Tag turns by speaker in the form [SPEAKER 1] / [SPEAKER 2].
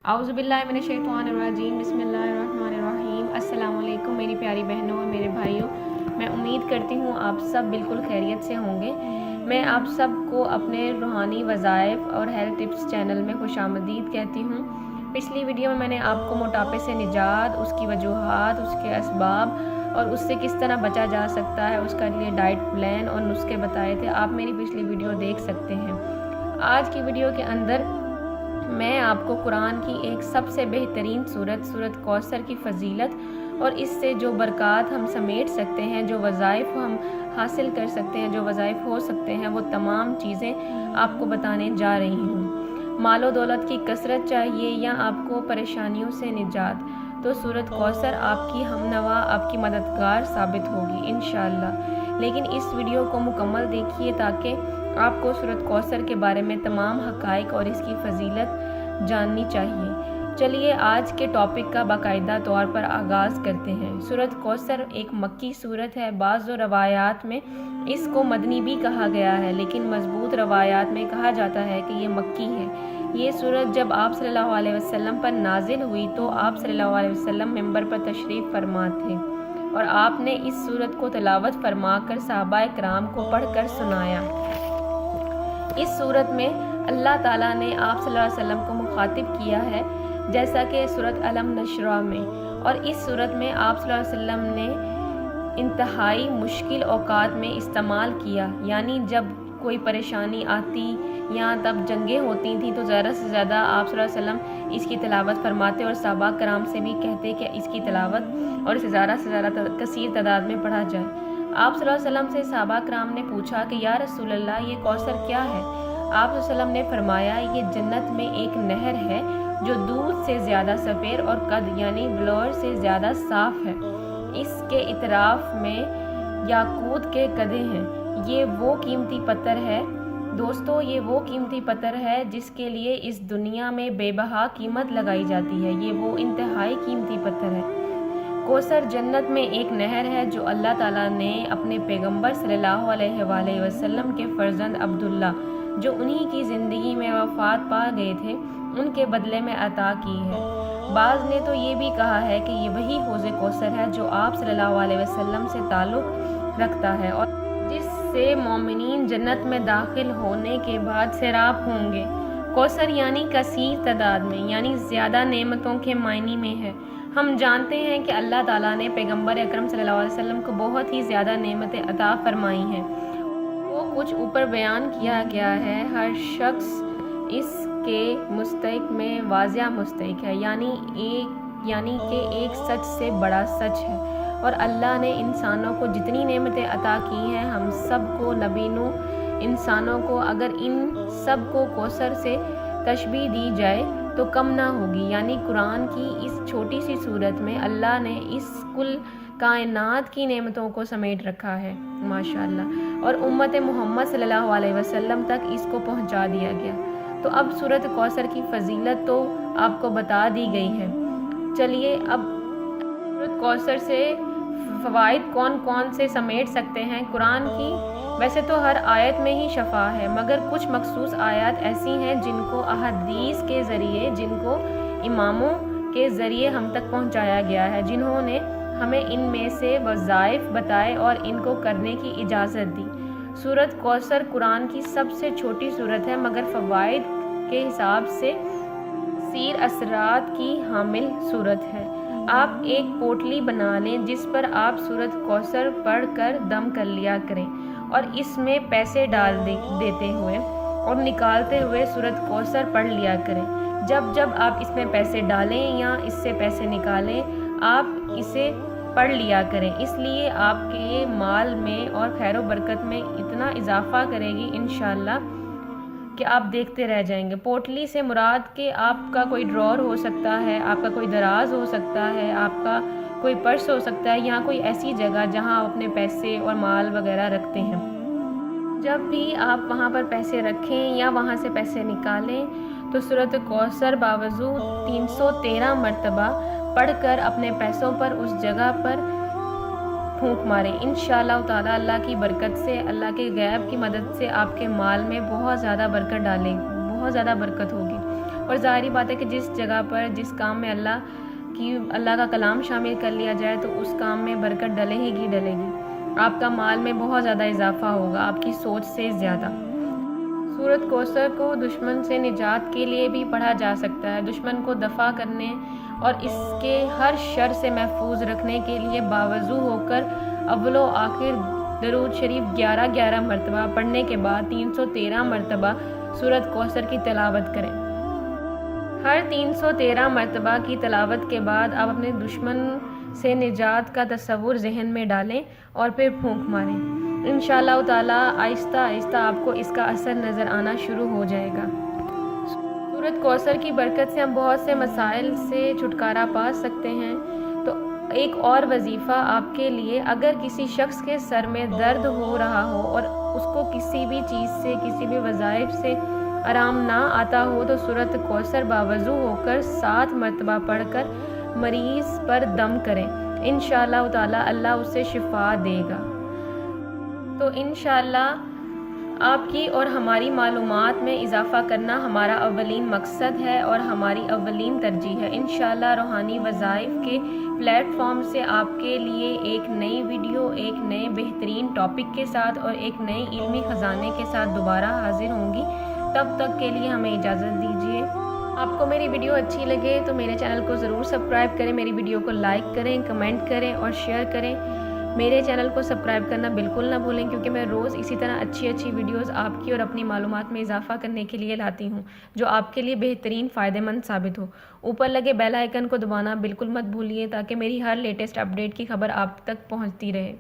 [SPEAKER 1] औज़ुबिल्लाहिमिनश्शैतानिर्रजीम बिस्मिल्लाहिर्रहमानिर्रहीम। अस्सलाम वालेकुम मेरी प्यारी बहनों और मेरे भाइयों, मैं उम्मीद करती हूँ आप सब बिल्कुल खैरियत से होंगे। मैं आप सब को अपने रूहानी वज़ाइफ और हेल्थ टिप्स चैनल में खुशामदीद कहती हूँ। पिछली वीडियो में मैंने आपको मोटापे से निजात, उसकी वजूहात, उसके असबाब और उससे किस तरह बचा जा सकता है, उसका लिए डाइट प्लान और नुस्खे बताए थे। आप मेरी पिछली वीडियो देख सकते हैं। आज की वीडियो के अंदर मैं आपको कुरान की एक सबसे बेहतरीन सूरत कौसर की फ़जीलत और इससे जो बरक़ात हम समेट सकते हैं, जो वज़ाइफ हम हासिल कर सकते हैं, जो वज़ाइफ हो सकते हैं, वो तमाम चीज़ें आपको बताने जा रही हूँ। मालो दौलत की कसरत चाहिए या आपको परेशानियों से निजात, तो सूरत कौसर आपकी हमनवा, आपकी मददगार साबित होगी इंशाअल्लाह। लेकिन इस वीडियो को मुकम्मल देखिए ताकि आपको सूरत कौसर के बारे में तमाम हक़ाइक़ और इसकी फ़जीलत जाननी चाहिए। चलिए आज के टॉपिक का बाकायदा तौर पर आगाज़ करते हैं। सूरत कौसर एक मक्की सूरत है। बाज़ रवायात में इसको मदनी भी कहा गया है, लेकिन मजबूत रवायात में कहा जाता है कि ये मक्की है। ये सूरत जब आप सल्लल्लाहु अलैहि वसल्लम पर नाजिल हुई तो आप सल्लल्लाहु अलैहि वसल्लम मिंबर पर तशरीफ़ फरमा थे और आपने इस सूरत को तिलावत फरमा कर सहाबाए किराम को पढ़कर सुनाया। इस सूरत में अल्लाह ताला ने आप सल्लल्लाहु अलैहि वसल्लम को मुखातिब किया है, जैसा कि सूरत अलम नशरा में। और इस सूरत में आप सल्लल्लाहु अलैहि वसल्लम ने इंतहाई मुश्किल औकात में इस्तेमाल किया, यानी जब कोई परेशानी आती या तब जंगें होती थी तो ज़्यादा से ज़्यादा आप सल्लल्लाहु अलैहि वसल्लम इसकी तिलावत फरमाते और सहाबा कराम से भी कहते कि इसकी तिलावत और इसे ज़्यादा से ज़्यादा कसीर तादाद में पढ़ा जाए। आप सल्लल्लाहु अलैहि वसल्लम से सहाबा कराम ने पूछा कि या रसूल अल्लाह, ये कौसर क्या है? आप सल्लल्लाहु अलैहि वसल्लम ने फरमाया, ये जन्नत में एक नहर है जो दूध से ज़्यादा सफ़ेद और कद यानी ब्लोर से ज़्यादा साफ़ है। इसके इतराफ़ में याकूत के कदे हैं। ये वो कीमती पत्थर है दोस्तों, ये वो कीमती पत्थर है जिसके लिए इस दुनिया में बेबहा कीमत लगाई जाती है। ये वो इंतहाई कीमती पत्थर है। कौसर जन्नत में एक नहर है जो अल्लाह ताला ने अपने पैगंबर सल्लल्लाहु अलैहि वसल्लम के फ़र्जंद अब्दुल्ला, जो उन्हीं की ज़िंदगी में वफ़ात पा गए थे, उनके बदले में अता की है। बाज़ ने तो ये भी कहा है कि ये वही हौज़ कौसर है जो आप सल्लल्लाहु अलैहि वसल्लम से ताल्लुक़ रखता है और जिससे मोमिनीन जन्नत में दाखिल होने के बाद सैराब होंगे। कौसर यानी कसीर तादाद में, यानी ज़्यादा नेमतों के मायने में है। हम जानते हैं कि अल्लाह ताला ने पैगंबर अकरम सल्लल्लाहु अलैहि वसल्लम को बहुत ही ज़्यादा नेमतें अता फरमाई हैं। वो कुछ ऊपर बयान किया गया है। हर शख्स इसके मुस्तहिक में वाज़िया मुस्तहिक है, यानी कि एक सच से बड़ा सच है। और अल्लाह ने इंसानों को जितनी नेमतें अता की हैं, हम सब को नबीनों इंसानों को, अगर इन सब को कौसर से तशबीह दी जाए तो कम ना होगी। यानी कुरान की इस छोटी सी सूरत में अल्लाह ने इस कुल कायनात की नेमतों को समेट रखा है माशाअल्लाह, और उम्मत मोहम्मद सल्लल्लाहु अलैहि वसल्लम तक इसको पहुंचा दिया गया। तो अब सूरत कौसर की फ़जीलत तो आपको बता दी गई है। चलिए अब सूरत कौसर से फ़वाइद कौन कौन से समेट सकते हैं कुरान की। वैसे तो हर आयत में ही शफा है, मगर कुछ मखसूस आयत ऐसी हैं जिनको अहदीस के ज़रिए, जिनको इमामों के ज़रिए हम तक पहुंचाया गया है, जिन्होंने हमें इनमें से वज़ाइफ बताए और इनको करने की इजाज़त दी। सूरत कौसर कुरान की सबसे छोटी सूरत है, मगर फ़वाइद के हिसाब से सीर असरात की हामिल सूरत है। आप एक पोटली बना लें जिस पर आप सूरत कौसर पढ़ कर दम कर लिया करें और इसमें पैसे डाल देते हुए और निकालते हुए सूरत कौसर पढ़ लिया करें। जब जब आप इसमें पैसे डालें या इससे पैसे निकालें, आप इसे पढ़ लिया करें। इसलिए आपके माल में और खैर बरकत में इतना इजाफा करेगी इंशाअल्लाह कि आप देखते रह जाएंगे। पोटली से मुराद के आपका कोई ड्रॉर हो सकता है, आपका कोई दराज हो सकता है, आपका कोई पर्स हो सकता है, या कोई ऐसी जगह जहां आप अपने पैसे और माल वगैरह रखते हैं। जब भी आप वहां पर पैसे रखें या वहां से पैसे निकालें तो सूरत कौसर बावजूद 313 मरतबा पढ़कर अपने पैसों पर उस जगह पर फूंक मारें। इंशाअल्लाह ताला अल्लाह की बरकत से, अल्लाह के गैब की मदद से आपके माल में बहुत ज़्यादा बरकत डालें, बहुत ज़्यादा बरकत होगी। اور ظاہری بات ہے کہ جس جگہ پر جس کام میں اللہ کا کلام شامل کر لیا جائے تو اس کام میں برکت ڈلے گی. آپ کا مال میں بہت زیادہ اضافہ ہوگا، آپ کی سوچ سے زیادہ. سورۃ کوثر کو دشمن سے نجات کے لیے بھی پڑھا جا سکتا ہے. دشمن کو دفع کرنے اور اس کے ہر شر سے محفوظ رکھنے کے لیے باوضو ہو کر اول و آخر درود شریف 11 مرتبہ پڑھنے کے بعد 313 مرتبہ سورۃ کوثر کی تلاوت کریں. ہر 313 مرتبہ کی تلاوت کے بعد آپ اپنے دشمن سے نجات کا تصور ذہن میں ڈالیں اور پھر پھونک ماریں. انشاءاللہ تعالی آہستہ آہستہ آپ کو اس کا اثر نظر آنا شروع ہو جائے گا. سورۃ کوثر کی برکت سے ہم بہت سے مسائل سے چھٹکارا پا سکتے ہیں. تو ایک اور وظیفہ آپ کے لیے، اگر کسی شخص کے سر میں درد ہو رہا ہو اور اس کو کسی بھی چیز سے، کسی بھی وظائف سے آرام نہ آتا ہو، تو سورۃ کوثر باوضو ہو کر 7 مرتبہ پڑھ کر مریض پر دم کریں. انشاءاللہ تعالی اللہ اسے شفا دے گا. تو انشاءاللہ آپ کی اور ہماری معلومات میں اضافہ کرنا ہمارا اولین مقصد ہے اور ہماری اولین ترجیح ہے. انشاءاللہ روحانی وظائف کے پلیٹ فارم سے آپ کے لیے ایک نئی ویڈیو، ایک نئے بہترین ٹاپک کے ساتھ اور ایک نئے علمی خزانے کے ساتھ دوبارہ حاضر ہوں گی. تب تک کے لیے ہمیں اجازت دیجیے. آپ کو میری ویڈیو اچھی لگے تو میرے چینل کو ضرور سبسکرائب کریں، میری ویڈیو کو لائک کریں، کمنٹ کریں اور شیئر کریں. میرے چینل کو سبسکرائب کرنا بالکل نہ بھولیں، کیونکہ میں روز اسی طرح اچھی ویڈیوز آپ کی اور اپنی معلومات میں اضافہ کرنے کے لیے لاتی ہوں، جو آپ کے لیے بہترین فائدہ مند ثابت ہو. اوپر لگے بیل آئیکن کو دبانا بالکل مت بھولیے تاکہ میری ہر لیٹسٹ اپڈیٹ کی خبر آپ تک پہنچتی رہے.